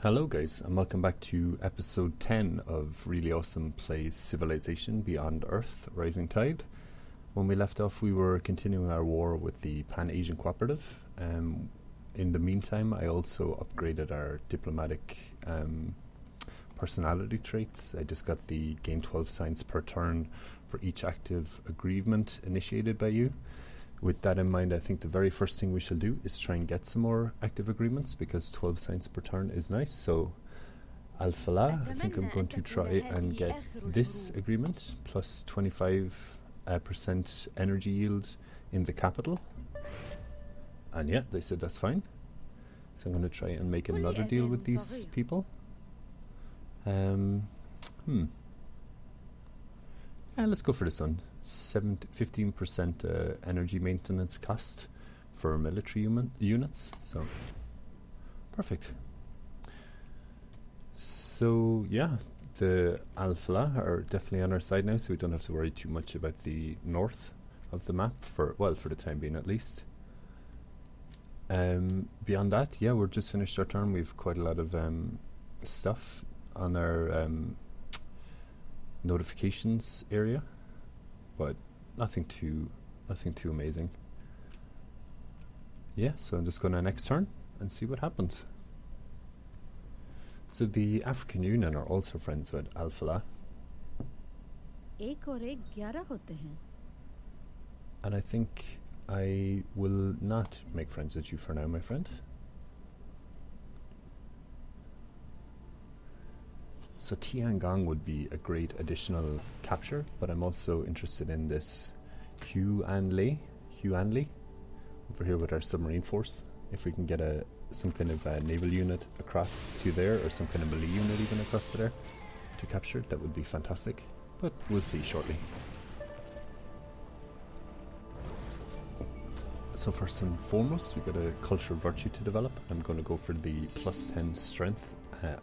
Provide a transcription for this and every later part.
Hello guys, and welcome back to episode 10 of Really Awesome Plays Civilization Beyond Earth Rising Tide. When we left off, we were continuing our war with the Pan-Asian Cooperative. In the meantime, I also upgraded our diplomatic personality traits. I just got the gain 12 science per turn for each active agreement initiated by you. With that in mind, I think the very first thing we shall do is try and get some more active agreements, because 12 science per turn is nice. So, Al-Falah, I think I'm going to try and get this agreement, plus 25% energy yield in the capital. And yeah, they said that's fine. So I'm going to try and make another deal with these people. Yeah, let's go for this one. 15% energy maintenance cost for military units. So, perfect. So, yeah, the Al-Falah are definitely on our side now, so we don't have to worry too much about the north of the map, for the time being at least. Beyond that, yeah, we're just finished our turn. We've quite a lot of stuff on our notifications area, but nothing too amazing. Yeah, so I'm just going to next turn and see what happens. So the African Union are also friends with Al-Falah. And I think I will not make friends with you for now, my friend. So Tiangong would be a great additional capture, but I'm also interested in this Huanli over here with our submarine force. If we can get some kind of naval unit across to there, or some kind of melee unit even across to there to capture, that would be fantastic. But we'll see shortly. So first and foremost, we've got a cultural virtue to develop. I'm going to go for the plus 10 strength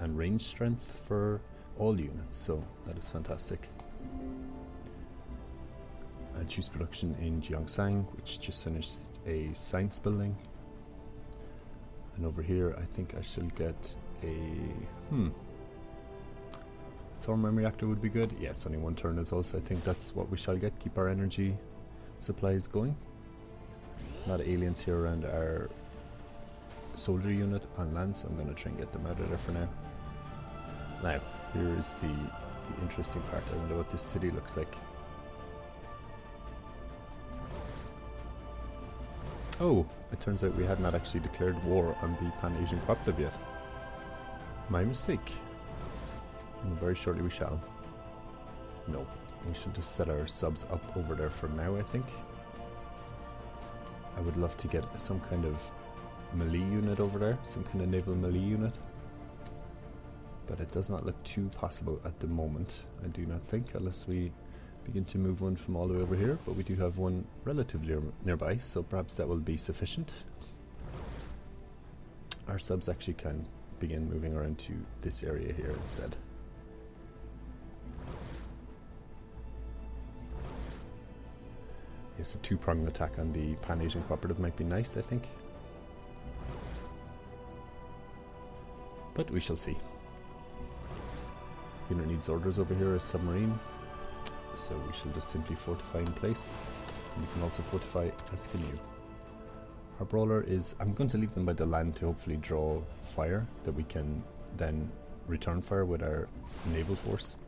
and range strength for all units, so that is fantastic. I choose production in Gyeongsang, which just finished a science building. And over here, I think I shall get a Thorium reactor would be good. Yeah, it's only one turn as well, so I think that's what we shall get. Keep our energy supplies going. A lot of aliens here around our soldier unit on land, so I'm going to try and get them out of there for now. Now, here is the interesting part. I wonder what this city looks like. Oh, it turns out we had not actually declared war on the Pan-Asian Cooperative yet. My mistake. And very shortly we shall. No, we should just set our subs up over there for now, I think. I would love to get some kind of melee unit over there, some kind of naval melee unit. But it does not look too possible at the moment, I do not think, unless we begin to move one from all the way over here. But we do have one relatively nearby, so perhaps that will be sufficient. Our subs actually can begin moving around to this area here instead. Yes, a two-pronged attack on the Pan-Asian Cooperative might be nice, I think. But we shall see. Unit needs orders over here, a submarine. So we shall just simply fortify in place. And we can also fortify, as can you. Our brawler is... I'm going to leave them by the land to hopefully draw fire, that we can then return fire with our naval force.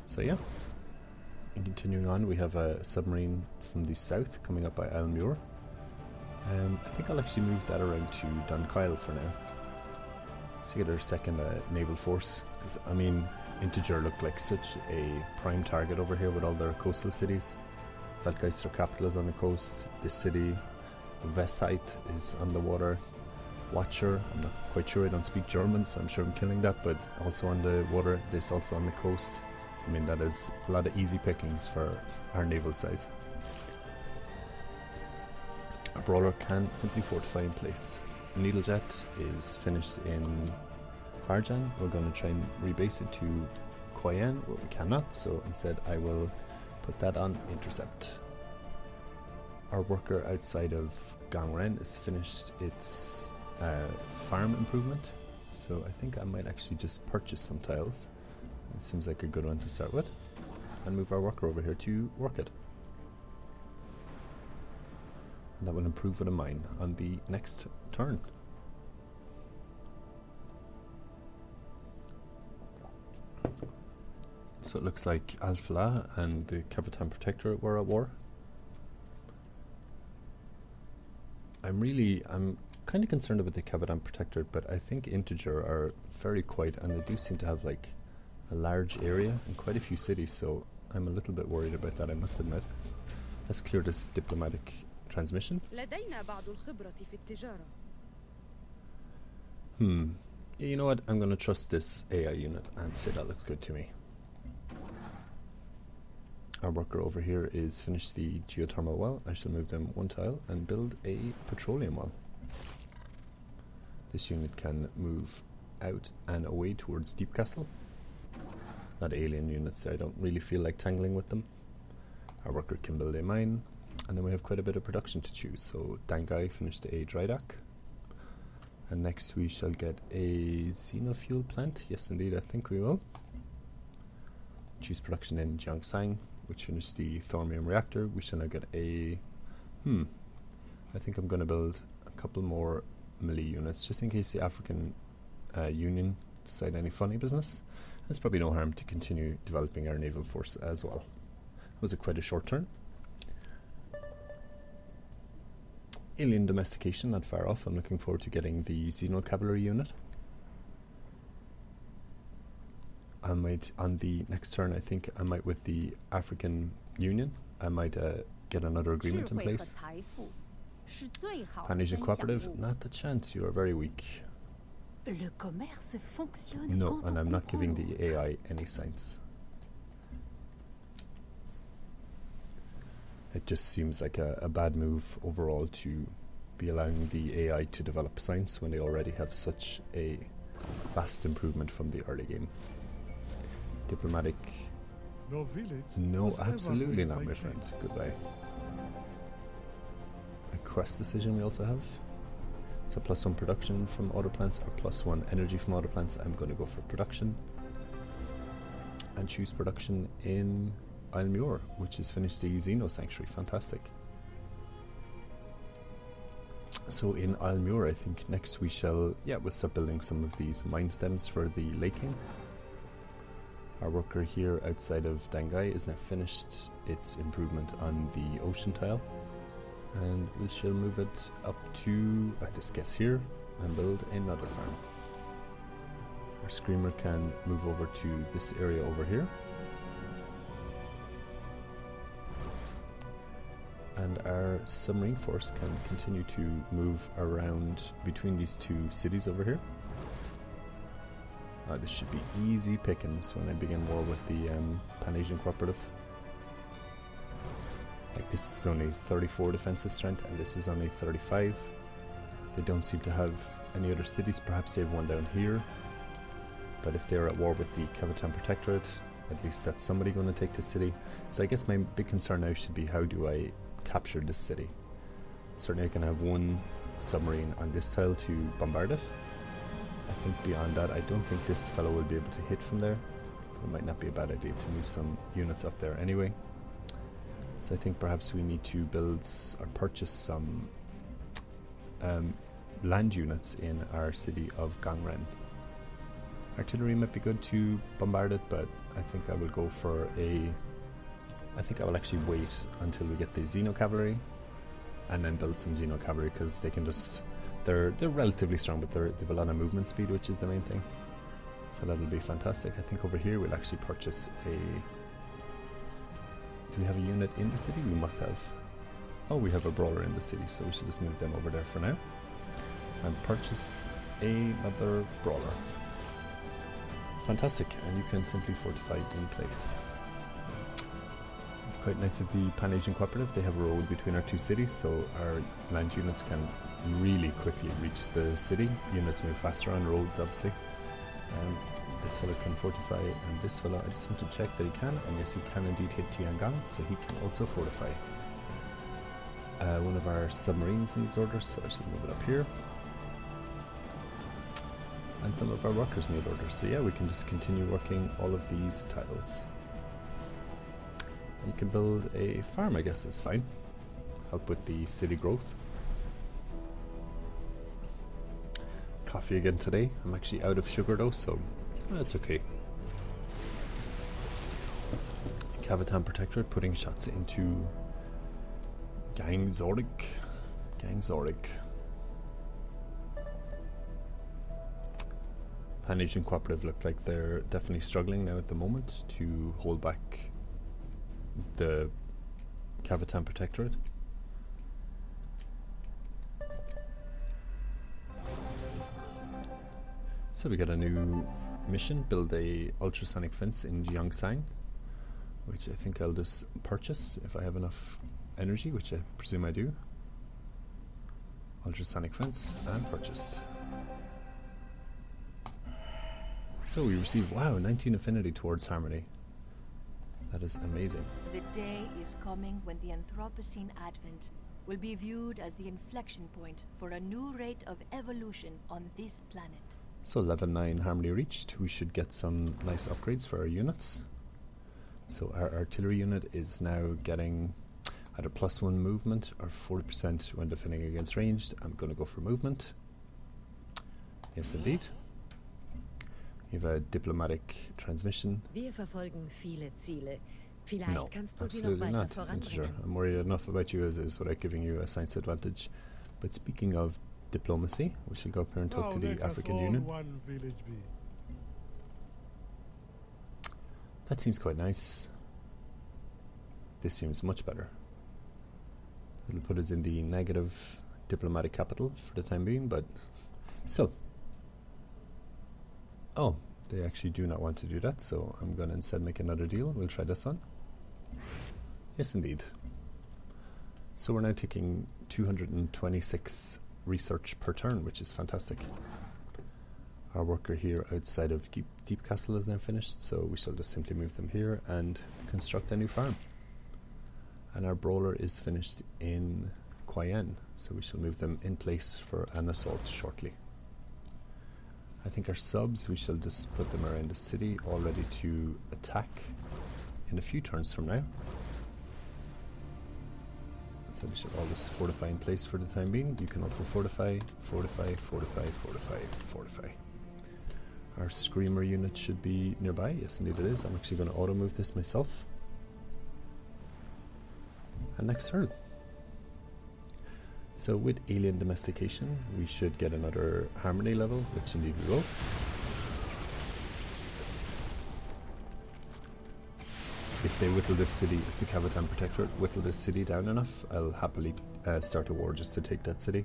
So yeah. And continuing on, we have a submarine from the south coming up by Almuir. I think I'll actually move that around to Dunkyle for now. So get our second naval force, because I mean, Integer looked like such a prime target over here with all their coastal cities. Feldgeister capital is on the coast. This city, Westheim, is on the water. Watcher, I'm not quite sure, I don't speak German, so I'm sure I'm killing that, but also on the water. This also on the coast. I mean, that is a lot of easy pickings for our naval size. Our brawler can simply fortify in place. Needlejet is finished in Farjan. We're going to try and rebase it to Koyan, but we cannot, so instead I will put that on intercept. Our worker outside of Gangren is finished its farm improvement. So I think I might actually just purchase some tiles. It seems like a good one to start with. And move our worker over here to work it. And that will improve with a mine on the next turn. So it looks like Al-Falah and the Cavitan Protectorate were at war. I'm kind of concerned about the Cavitan Protectorate, but I think Integer are very quiet and they do seem to have like a large area and quite a few cities, so I'm a little bit worried about that, I must admit. Let's clear this diplomatic transmission. You know what, I'm going to trust this AI unit and say that looks good to me. Our worker over here is finished the geothermal well. I shall move them one tile and build a petroleum well. This unit can move out and away towards Deep Castle. Not alien units, I don't really feel like tangling with them. Our worker can build a mine, and then we have quite a bit of production to choose. So Dangai finished a dry dock. And next we shall get a xenofuel plant. Yes indeed, I think we will. Choose production in Jiangsang, which finished the thorium reactor. We shall now get a... I think I'm going to build a couple more melee units, just in case the African Union decide any funny business. There's probably no harm to continue developing our naval force as well. It was quite a short turn. Alien domestication, not far off. I'm looking forward to getting the Xeno Cavalry unit. I might, on the next turn, I think I might with the African Union, I might get another agreement in place. Pan-Asian Cooperative, not a chance, you are very weak. No, and I'm not giving the AI any science. It just seems like a bad move overall to be allowing the AI to develop science when they already have such a vast improvement from the early game. Diplomatic. No, absolutely not, my friend. Goodbye. A quest decision we also have. So +1 production from auto plants or +1 energy from auto plants. I'm going to go for production. And choose production in Isle which has finished the Xeno Sanctuary. Fantastic. So in Isle I think next we shall, we'll start building some of these mine stems for the laking. Our worker here outside of Dangai is now finished its improvement on the ocean tile. And we shall move it up to, I just guess here, and build another farm. Our Screamer can move over to this area over here. And our submarine force can continue to move around between these two cities over here. This should be easy pickings when I begin war with the Pan-Asian Cooperative. Like, this is only 34 defensive strength and this is only 35. They don't seem to have any other cities. Perhaps they have one down here. But if they're at war with the Cavitan Protectorate, at least that's somebody going to take the city. So I guess my big concern now should be, how do I capture this city? Certainly I can have one submarine on this tile to bombard it. I think beyond that, I don't think this fellow will be able to hit from there. It might not be a bad idea to move some units up there anyway. So I think perhaps we need to build or purchase some land units in our city of Gangren. Artillery might be good to bombard it, but I think I will go for I think I will actually wait until we get the Xeno Cavalry and then build some Xeno Cavalry, because they can just... They're relatively strong, but they have a lot of movement speed, which is the main thing. So that'll be fantastic. I think over here we'll actually purchase a... Do we have a unit in the city? We must have. Oh, we have a brawler in the city, so we should just move them over there for now. And purchase another brawler. Fantastic, and you can simply fortify in place. It's quite nice of the Pan-Asian Cooperative. They have a road between our two cities, so our land units can really quickly reach the city. Units move faster on roads, obviously. This fellow can fortify, and this fellow, I just want to check that he can, and yes, he can indeed hit Tiangang, so he can also fortify. One of our submarines needs orders, so I should move it up here. And some of our workers need orders. So yeah, we can just continue working all of these tiles. And you can build a farm, I guess is fine. Help with the city growth. Coffee again today. I'm actually out of sugar though, so that's okay. Cavatan Protectorate putting shots into Gang Zorik. Pan-Asian Cooperative look like they're definitely struggling now at the moment to hold back the Cavatan Protectorate. So we got a new mission, build a ultrasonic fence in Jiangshan, which I think I'll just purchase if I have enough energy, which I presume I do. Ultrasonic fence, and purchased. So we receive, wow, 19 affinity towards harmony. That is amazing. The day is coming when the Anthropocene advent will be viewed as the inflection point for a new rate of evolution on this planet. So level 9 harmony reached. We should get some nice upgrades for our units. So our artillery unit is now getting either +1 movement or 40% when defending against ranged. I'm going to go for movement. Yes, indeed. We have a diplomatic transmission. Wir verfolgen viele Ziele. No, absolutely not. Integer. I'm worried enough about you as is without giving you a science advantage. But speaking of diplomacy, we should go up here and talk to the African Union. That seems quite nice. This seems much better. It'll put us in the negative diplomatic capital for the time being, but still. Oh, they actually do not want to do that, so I'm going to instead make another deal. We'll try this one. Yes, indeed. So we're now taking 226 research per turn, which is fantastic. Our worker here outside of Deep Castle is now finished, so we shall just simply move them here and construct a new farm. And our brawler is finished in Quyen, so we shall move them in place for an assault shortly. I think our subs, we shall just put them around the city, all ready to attack in a few turns from now. So we should all just fortify in place for the time being. You can also fortify. Our Screamer unit should be nearby. Yes, indeed it is. I'm actually going to auto-move this myself. And next turn. So with alien domestication, we should get another harmony level, which indeed we will. If they whittle this city, if the Cavatan Protectorate whittle this city down enough, I'll happily start a war just to take that city.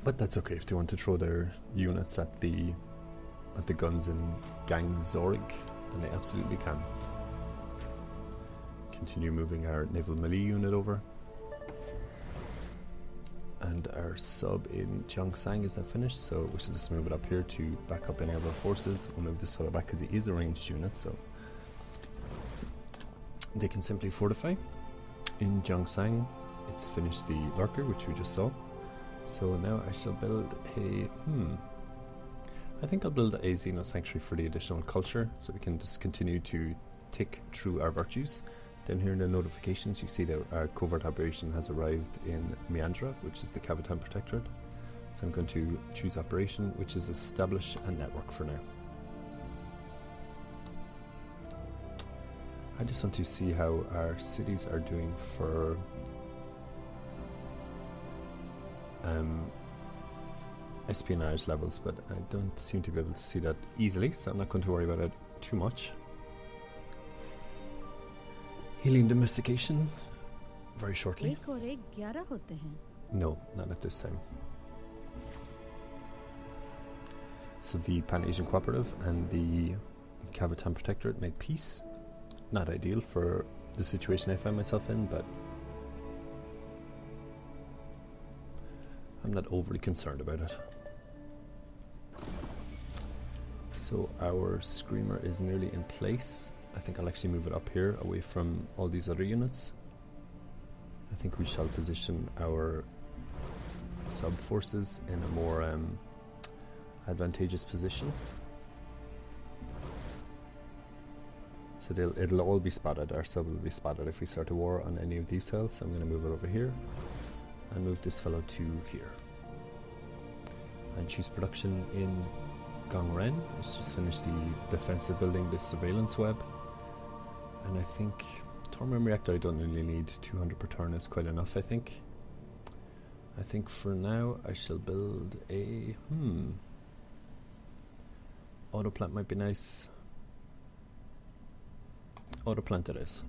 But that's okay if they want to throw their units at the guns in Gang Zorik, then they absolutely can. Continue moving our naval melee unit over. And our sub in Jiangshan is now finished, so we should just move it up here to back up any of our forces. We'll move this fellow back because he is a ranged unit, so they can simply fortify. In Jiangshan, it's finished the lurker, which we just saw. So now I shall build a... I think I'll build a Xeno Sanctuary for the additional culture, so we can just continue to tick through our virtues. Down here in the notifications, you see that our covert operation has arrived in Meandra, which is the Cavatan Protectorate. So I'm going to choose operation, which is establish a network for now. I just want to see how our cities are doing for espionage levels, but I don't seem to be able to see that easily, so I'm not going to worry about it too much. Alien domestication, very shortly. No, not at this time. So the Pan-Asian Cooperative and the Cavatan Protectorate made peace. Not ideal for the situation I find myself in, but I'm not overly concerned about it. So our Screamer is nearly in place. I think I'll actually move it up here away from all these other units. I think we shall position our sub-forces in a more advantageous position. So it'll all be spotted. Our sub will be spotted if we start a war on any of these tiles. So I'm going to move it over here and move this fellow to here. And choose production in Gongren. Let's just finish the defensive building, this surveillance web. And I think Tormem reactor I don't really need. 200 per turn is quite enough, I think. I think for now I shall build a auto plant might be nice. Auto plant it is.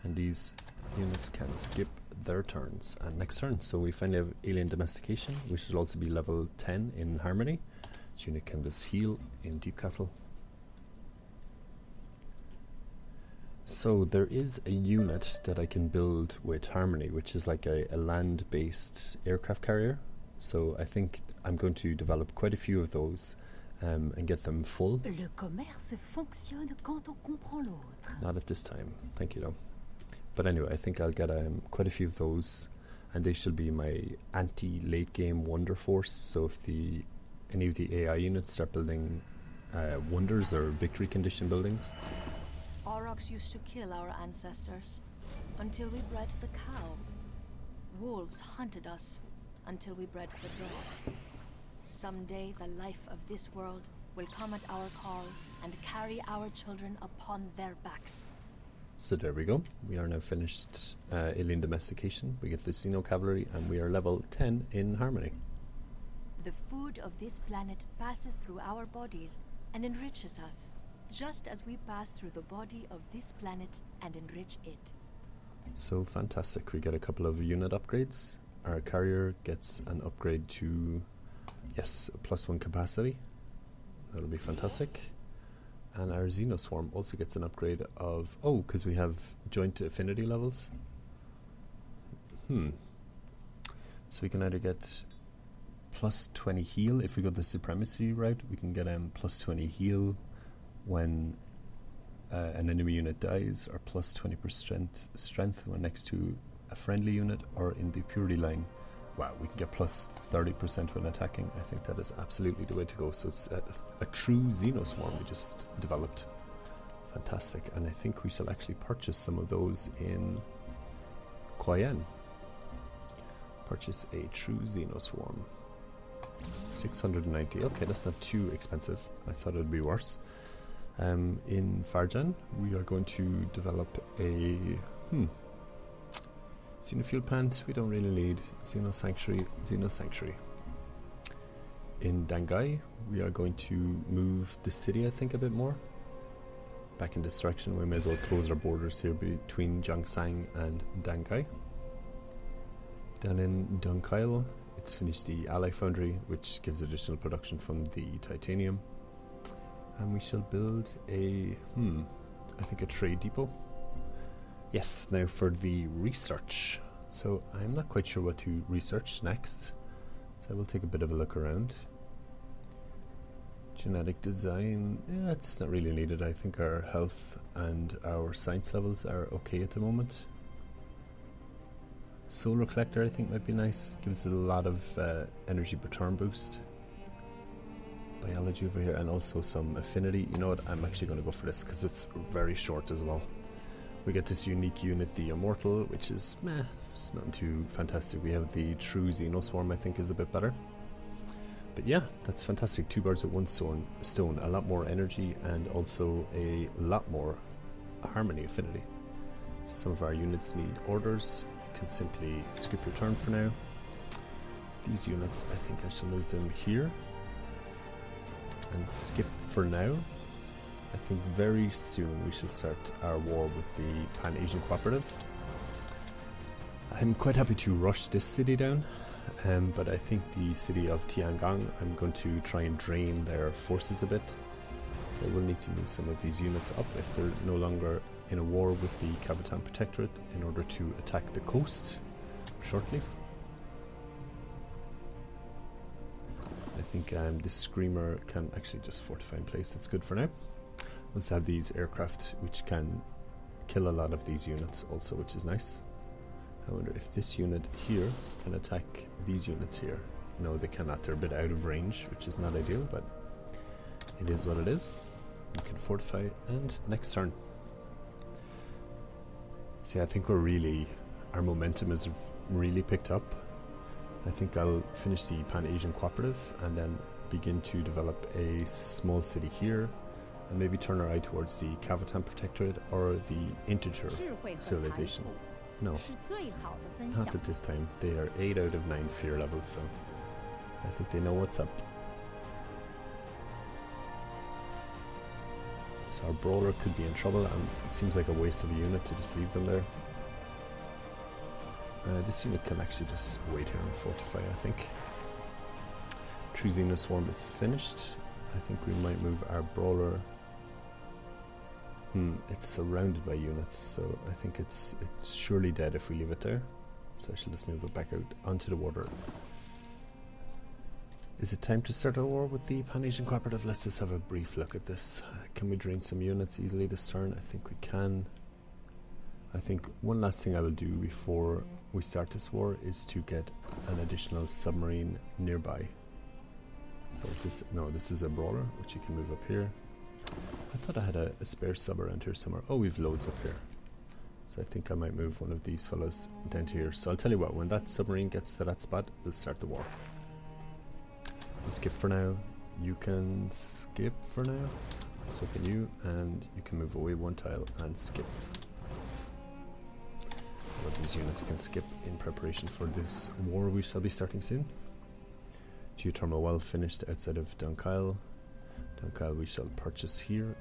And these units can skip their turns and next turn. So we finally have alien domestication. We should also be level 10 in harmony. This unit can just heal in Deep Castle. So there is a unit that I can build with harmony, which is like a land-based aircraft carrier. So I think I'm going to develop quite a few of those and get them full. Le commerce fonctionne quand on comprend l'autre. Not at this time, thank you though. But anyway, I think I'll get quite a few of those, and they shall be my anti-late game wonder force. So if any of the AI units start building wonders or victory condition buildings. Aurochs used to kill our ancestors until we bred the cow. Wolves hunted us until we bred the dog. Someday the life of this world will come at our call and carry our children upon their backs. So there we go. We are now finished alien domestication. We get the Xeno cavalry and we are level 10 in harmony. The food of this planet passes through our bodies and enriches us, just as we pass through the body of this planet and enrich it. So fantastic. We get a couple of unit upgrades. Our carrier gets an upgrade to, yes, +1 capacity. That'll be fantastic. And our Xenoswarm also gets an upgrade of, because we have joint affinity levels. So we can either get +20 heal. If we go the Supremacy route, we can get +20 heal when an enemy unit dies, or +20% strength when next to a friendly unit, or in the purity line. Wow, we can get +30% when attacking. I think that is absolutely the way to go. So it's a true Xenoswarm we just developed. Fantastic. And I think we shall actually purchase some of those in Koyan. Purchase a true Xenoswarm. 690. Okay, that's not too expensive. I thought it would be worse. In Farjan, we are going to develop a Xenofuel plant. We don't really need Xeno Sanctuary. In Dangai, we are going to move the city, I think, a bit more back in this direction. We may as well close our borders here between Jiangsang and Dangai. Then in Dunkyle, it's finished the Ally Foundry, which gives additional production from the titanium. And we shall build a, I think a trade depot. Yes, now for the research. So I'm not quite sure what to research next. So I will take a bit of a look around. Genetic design, yeah, it's not really needed. I think our health and our science levels are okay at the moment. Solar collector I think might be nice. Gives it a lot of energy per turn boost. Biology over here, and also some affinity. You know what, I'm actually going to go for this because it's very short as well. We get this unique unit, the Immortal, which is meh, it's nothing too fantastic. We have the true Xenoswarm, I think is a bit better. But yeah, that's fantastic. 2 birds with 1 stone. A lot more energy and also a lot more harmony affinity. Some of our units need orders. You can simply skip your turn for now. These units, I think I shall move them here and skip for now. I think very soon we shall start our war with the Pan-Asian Cooperative. I'm quite happy to rush this city down, but I think the city of Tiangong, I'm going to try and drain their forces a bit. So I will need to move some of these units up if they're no longer in a war with the Cavatan Protectorate in order to attack the coast shortly. I think this Screamer can actually just fortify in place. It's good for now. Once I have these aircraft which can kill a lot of these units also, which is nice. I wonder if this unit here can attack these units here. No, they cannot. They're a bit out of range, which is not ideal, but it is what it is. We can fortify, and next turn. See, I think our momentum has really picked up. I think I'll finish the Pan-Asian Cooperative and then begin to develop a small city here, and maybe turn our eye towards the Cavatan Protectorate or the Integer Civilization. No, not at this time. They are 8 out of 9 fear levels, so I think they know what's up. So our brawler could be in trouble, and it seems like a waste of a unit to just leave them there. This unit can actually just wait here and fortify, I think. Tree Xeno Swarm is finished. I think we might move our brawler. It's surrounded by units, so I think it's surely dead if we leave it there. So I shall just move it back out onto the water. Is it time to start a war with the Pan-Asian Cooperative? Let's just have a brief look at this. Can we drain some units easily this turn? I think we can. I think one last thing I will do before we start this war is to get an additional submarine nearby. So is this... No, this is a brawler, which you can move up here. I thought I had a spare sub around here somewhere. Oh, we've loads up here. So I think I might move one of these fellows down to here. So I'll tell you what, when that submarine gets to that spot, we'll start the war. We'll skip for now. You can skip for now. So can you, and you can move away one tile and skip. All of these units can skip in preparation for this war we shall be starting soon. Geothermal well finished outside of Dunkyle. Dunkyle we shall purchase here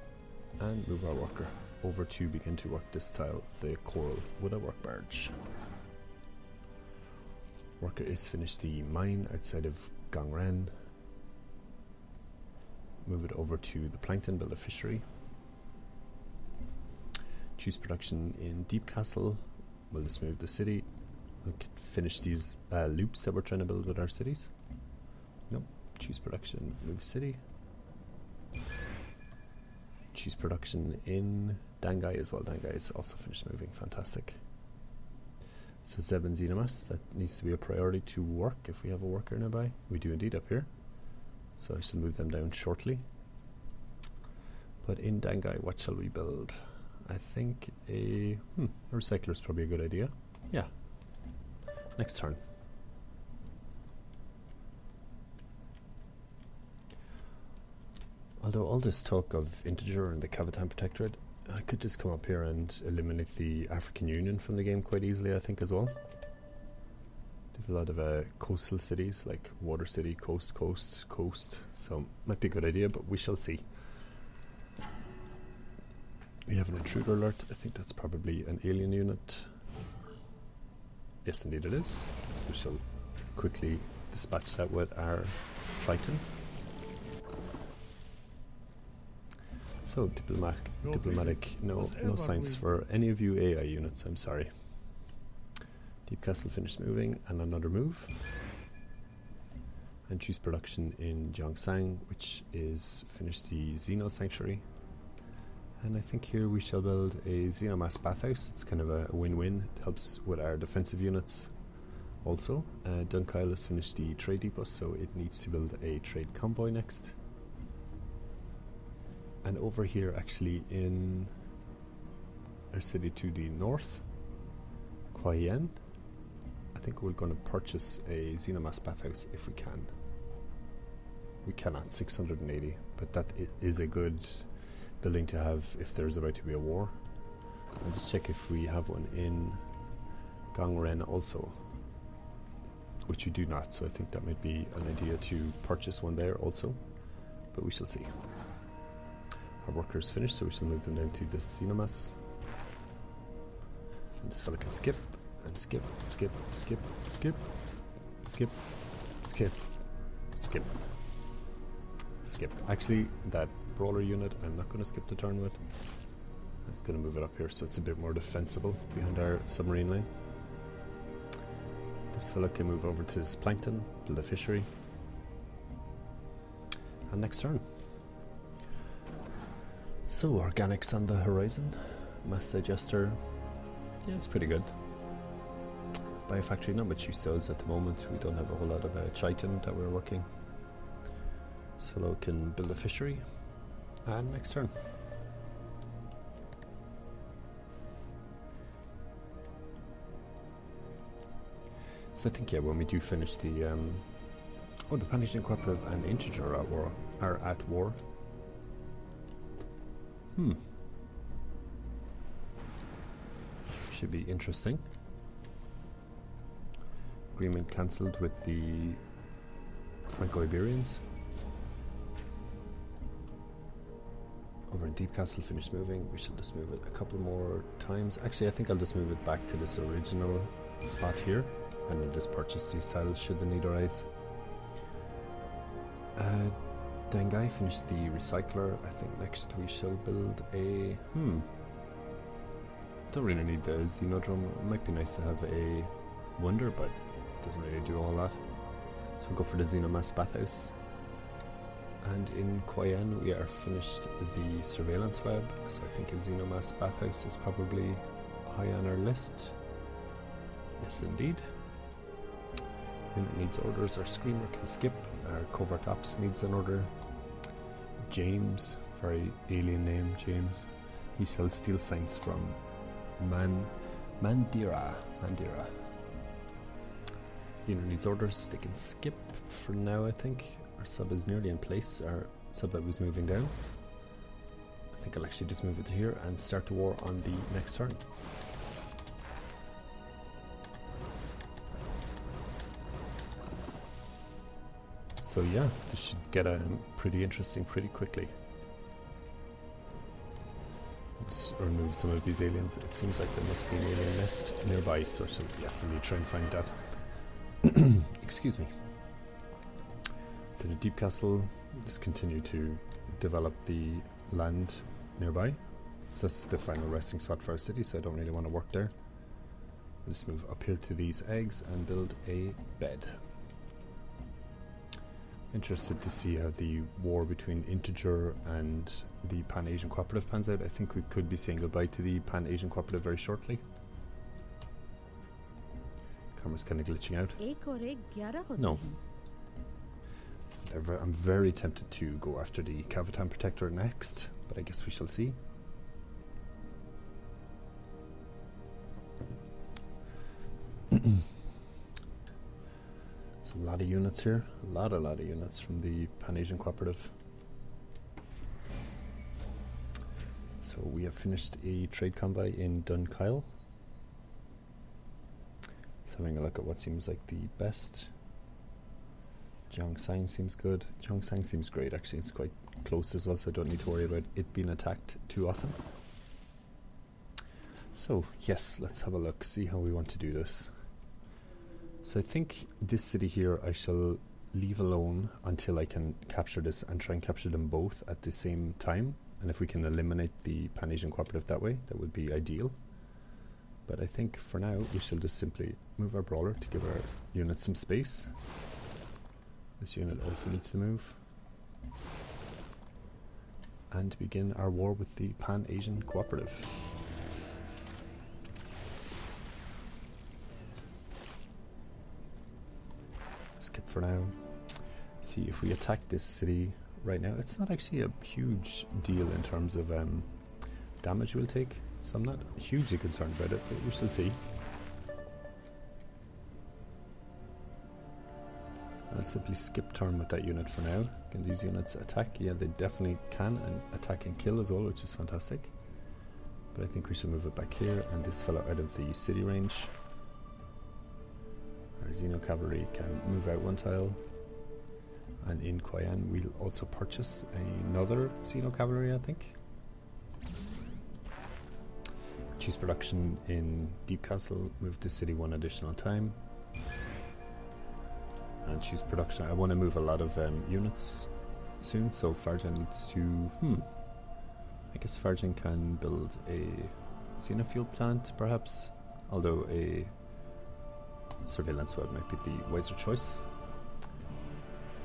and move our worker over to begin to work this tile, the coral with a work barge. Worker is finished the mine outside of Gangren. Move it over to the plankton, build a fishery. Choose production in Deep Castle. We'll just move the city. We'll finish these loops that we're trying to build with our cities. Nope. Choose production, move city. Choose production in Dangai as well. Dangai is also finished moving. Fantastic. So Zeb and Xenomas, that needs to be a priority to work if we have a worker nearby. We do indeed up here. So I shall move them down shortly. But in Dangai, what shall we build? I think a recycler is probably a good idea. Yeah. Next turn. Although all this talk of Integer and the Cavatan Protectorate, I could just come up here and eliminate the African Union from the game quite easily, I think, as well. There's a lot of coastal cities, like Water City, Coast, so might be a good idea, but we shall see. We have an intruder alert. I think that's probably an alien unit. Yes, indeed it is. We shall quickly dispatch that with our Triton. So, diplomatic, no signs for any of you AI units, I'm sorry. Deep Castle finished moving, and another move. And choose production in Gyeongsang, which is finished the Xeno Sanctuary. And I think here we shall build a Xenomass bathhouse. It's kind of a win-win. It helps with our defensive units also. Dunkyle has finished the trade depot, so it needs to build a trade convoy next. And over here, actually, in our city to the north, Kwayen, I think we're going to purchase a Xenomass bathhouse if we can. We cannot, 680, but that is a good building to have if there's about to be a war. I'll just check if we have one in Gangren also, which we do not, so I think that might be an idea to purchase one there also, but we shall see. Our worker is finished, so we shall move them down to this Xenomass. And this fella can skip, and skip, skip, skip, skip, skip, skip, skip, skip. Actually, that brawler unit I'm not going to skip the turn with. I'm just going to move it up here so it's a bit more defensible behind our submarine line. This fella can move over to this plankton, build a fishery. And next turn. So, organics on the horizon. Mass digester. Yeah, it's pretty good. Biofactory, not much use those at the moment. We don't have a whole lot of chitin that we're working. This fellow can build a fishery. And next turn. So I think, yeah, when we do finish the the Pan-Asian Cooperative and Integer are at war. Should be interesting. Agreement cancelled with the Franco-Iberians. Over in Deep Castle, finished moving. We shall just move it a couple more times. Actually, I think I'll just move it back to this original spot here, and we'll just purchase these tiles should the need arise. Dengai finished the recycler. I think next we shall build a don't really need the Xenodrome. It might be nice to have a wonder, but it doesn't really do all that. So we'll go for the Xenomass bathhouse. And in Koyan we are finished the surveillance web, so I think a Xenomass bathhouse is probably high on our list. Yes indeed. Unit needs orders. Our screamer can skip. Our covert ops needs an order. James, very alien name, James. He shall steal signs from Mandira. Unit needs orders. They can skip for now, I think. Our sub is nearly in place. Our sub that was moving down. I think I'll actually just move it to here and start the war on the next turn. So yeah, this should get pretty interesting pretty quickly. Let's remove some of these aliens. It seems like there must be an alien nest nearby, so I shall let me try and find that. Excuse me. So the Deep Castle, just continue to develop the land nearby. So that's the final resting spot for our city, so I don't really want to work there. We'll just move up here to these eggs and build a bed. Interested to see how the war between Integer and the Pan-Asian Cooperative pans out. I think we could be saying goodbye to the Pan-Asian Cooperative very shortly. Camera's kind of glitching out. No. I'm very tempted to go after the Cavatan Protector next, but I guess we shall see. There's a lot of units here. A lot of units from the Pan-Asian Cooperative. So we have finished a trade convoy in Dunkyle. So having a look at what seems like the best. Gyeongsang seems good. Gyeongsang seems great actually. It's quite close as well, so I don't need to worry about it being attacked too often. So yes, let's have a look, see how we want to do this. So I think this city here I shall leave alone until I can capture this and try and capture them both at the same time. And if we can eliminate the Pan-Asian Cooperative that way, that would be ideal. But I think for now we shall just simply move our brawler to give our unit some space. This unit also needs to move. And begin our war with the Pan-Asian Cooperative. Skip for now. See if we attack this city right now. It's not actually a huge deal in terms of damage we'll take, so I'm not hugely concerned about it, but we shall see. I'll simply skip turn with that unit for now. Can these units attack? Yeah, they definitely can, and attack and kill as well, which is fantastic. But I think we should move it back here, and this fellow out of the city range. Our Xeno Cavalry can move out one tile. And in Koyan we'll also purchase another Xeno Cavalry, I think. Choose production in Deep Castle, move to city one additional time. And choose production. I want to move a lot of units soon, so Farjan needs to... I guess Farjan can build a xenofuel plant, perhaps, although a surveillance web might be the wiser choice.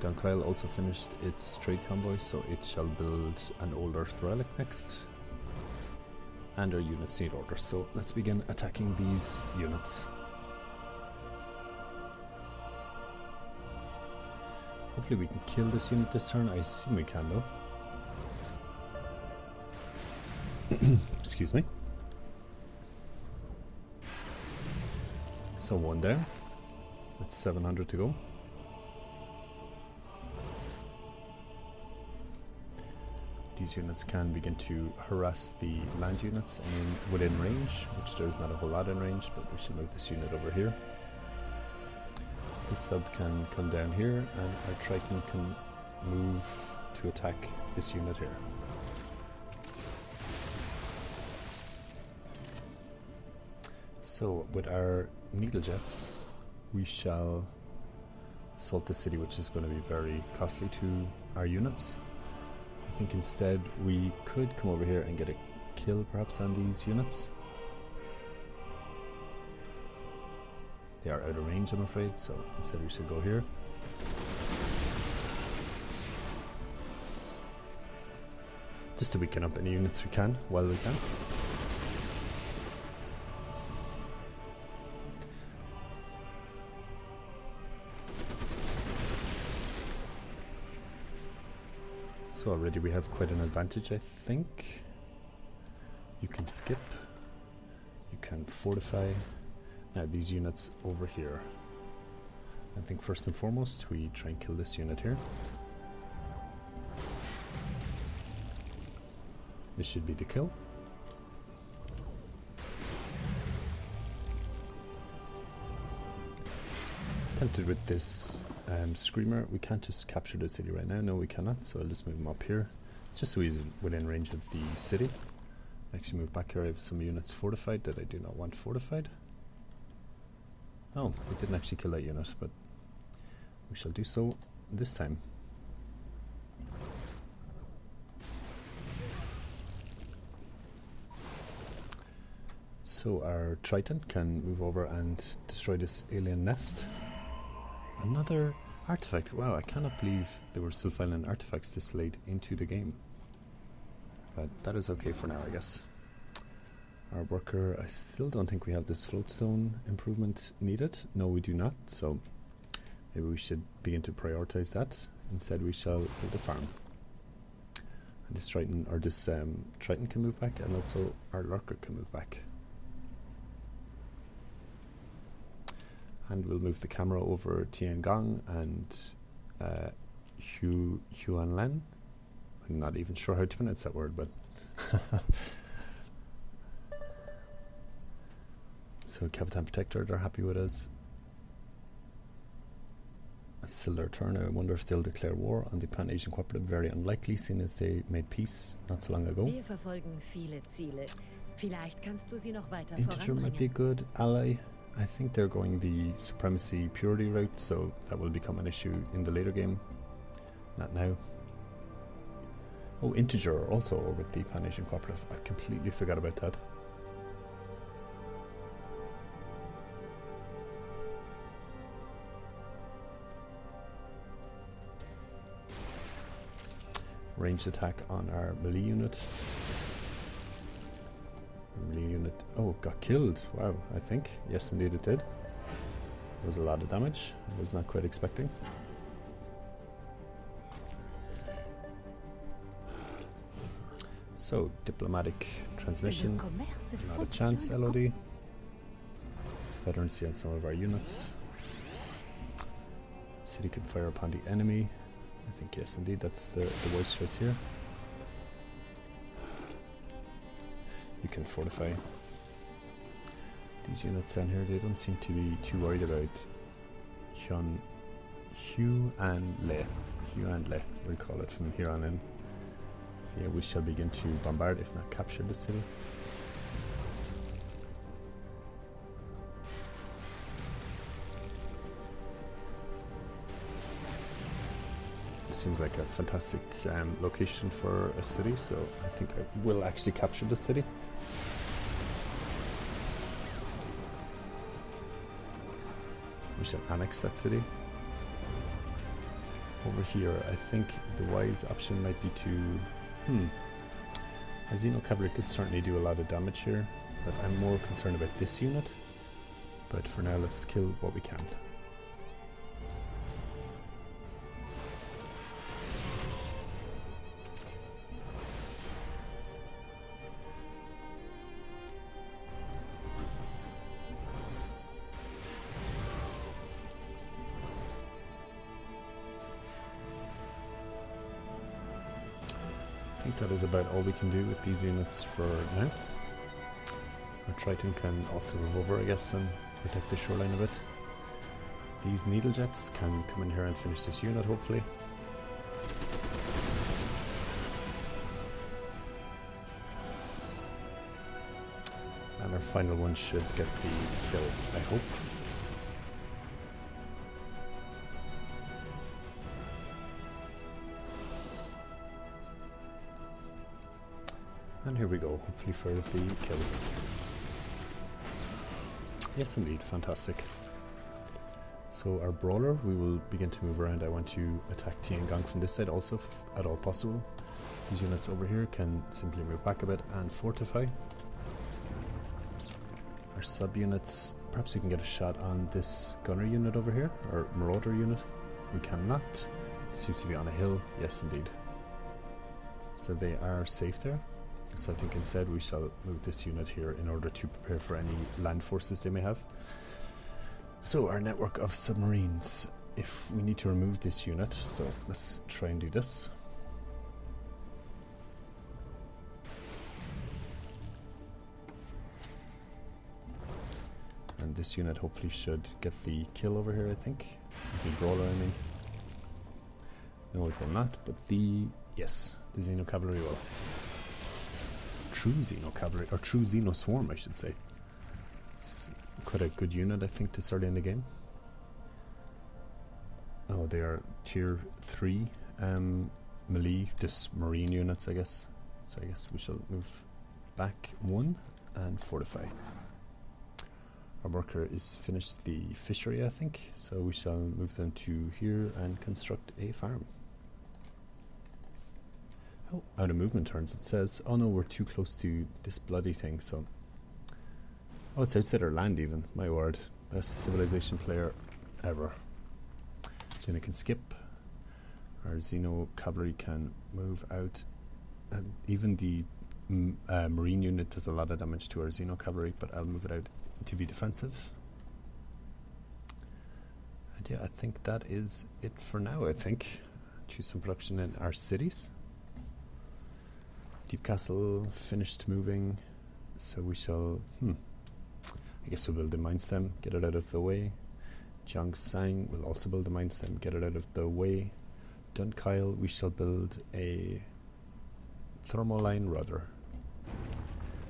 Dunkyle also finished its trade convoy, so it shall build an old Earth relic next. And our units need orders, so let's begin attacking these units. Hopefully we can kill this unit this turn. I assume we can though. Excuse me. So one down. With 700 to go. These units can begin to harass the land units within range, which there's not a whole lot in range, but we should move this unit over here. This sub can come down here, and our Triton can move to attack this unit here. So with our needle jets, we shall assault the city, which is going to be very costly to our units. I think instead we could come over here and get a kill perhaps on these units. They are out of range, I'm afraid, so instead we should go here. Just to weaken up any units we can while we can. So already we have quite an advantage, I think. You can skip. You can fortify. Now these units over here. I think first and foremost we try and kill this unit here. This should be the kill. Tempted with this Screamer. We can't just capture the city right now. No, we cannot. So I'll just move him up here. It's just so he's within range of the city. Actually move back here. I have some units fortified that I do not want fortified. Oh, we didn't actually kill that unit, but we shall do so this time. So our Triton can move over and destroy this alien nest. Another artifact. Wow, I cannot believe they were still finding artifacts this late into the game. But that is okay for now, I guess. Our worker, I still don't think we have this floatstone improvement needed. No, we do not, so maybe we should begin to prioritize that. Instead we shall build a farm. And this Triton, or this Triton can move back, and also our lurker can move back. And we'll move the camera over Tiangong and Huanlan. I'm not even sure how to pronounce that word, but so Capitan Protector, they're happy with us. It's still their turn. I wonder if they'll declare war on the Pan-Asian Cooperative. Very unlikely, seeing as they made peace not so long ago. Wir verfolgen viele Ziele. Vielleicht kannst du sie noch weiter Integer might be a good ally. I think they're going the Supremacy Purity route, so that will become an issue in the later game. Not now. Oh, Integer also with the Pan-Asian Cooperative. I completely forgot about that. Ranged attack on our melee unit. Melee unit, oh, got killed. Wow, I think. Yes, indeed it did. There was a lot of damage. I was not quite expecting. So, diplomatic transmission. Not a chance, LOD. Veterancy on some of our units. City can fire upon the enemy. I think yes, indeed, that's the wise choice here. You can fortify. These units down here, they don't seem to be too worried about Hugh and Le. We'll call it from here on in. So yeah, we shall begin to bombard, if not capture the city. Seems like a fantastic location for a city, so I think I will actually capture the city. We shall annex that city. Over here, I think the wise option might be to... Our Xeno Cavalry could certainly do a lot of damage here, but I'm more concerned about this unit. But for now, let's kill what we can. think that is about all we can do with these units for now. Our Triton can also move over, I guess, and protect the shoreline a bit. These needle jets can come in here and finish this unit, hopefully. And our final one should get the kill, I hope. And here we go, hopefully for the kill. Yes indeed, fantastic. So our brawler, we will begin to move around. I want to attack Tiangong from this side also, if at all possible. These units over here can simply move back a bit and fortify. Our sub-units, perhaps we can get a shot on this gunner unit over here, or marauder unit. We cannot. Seems to be on a hill, yes indeed. So they are safe there. So I think instead we shall move this unit here in order to prepare for any land forces they may have. So our network of submarines, if we need to remove this unit, so let's try and do this. And this unit hopefully should get the kill over here, I think. The brawler, I mean. No, it will not, but yes, the Xeno cavalry will. True Xeno cavalry, or true Xeno swarm, I should say. It's quite a good unit, I think, to start in the game. Oh, they are tier 3 melee, just marine units, I guess. So I guess we shall move back 1 and fortify. Our worker is finished the fishery, I think, so we shall move them to here and construct a farm. Oh, out of movement turns, it says. Oh no, we're too close to this bloody thing, so... Oh, it's outside our land even, my word. Best civilization player ever. Jenna can skip. Our Xeno cavalry can move out. And even the marine unit does a lot of damage to our Xeno cavalry, but I'll move it out to be defensive. And yeah, I think that is it for now, I think. Choose some production in our cities. Deep Castle finished moving, so we shall, I guess we'll build a mine stem, get it out of the way. Jiangsang will also build a mine stem, get it out of the way. Dunkyle, we shall build a thermal line rudder.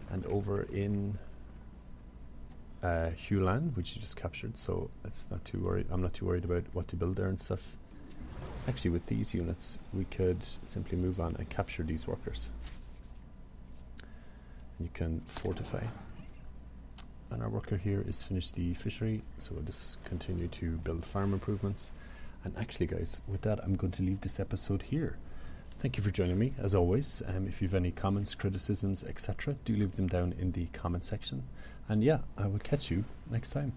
And over in Hulan, which you just captured, so it's not too worried. I'm not too worried about what to build there and stuff. Actually, with these units, we could simply move on and capture these workers. You can fortify. And our worker here is finished the fishery, so we'll just continue to build farm improvements. And actually, guys, with that, I'm going to leave this episode here. Thank you for joining me, as always. If you have any comments, criticisms, etc., do leave them down in the comment section. And yeah, I will catch you next time.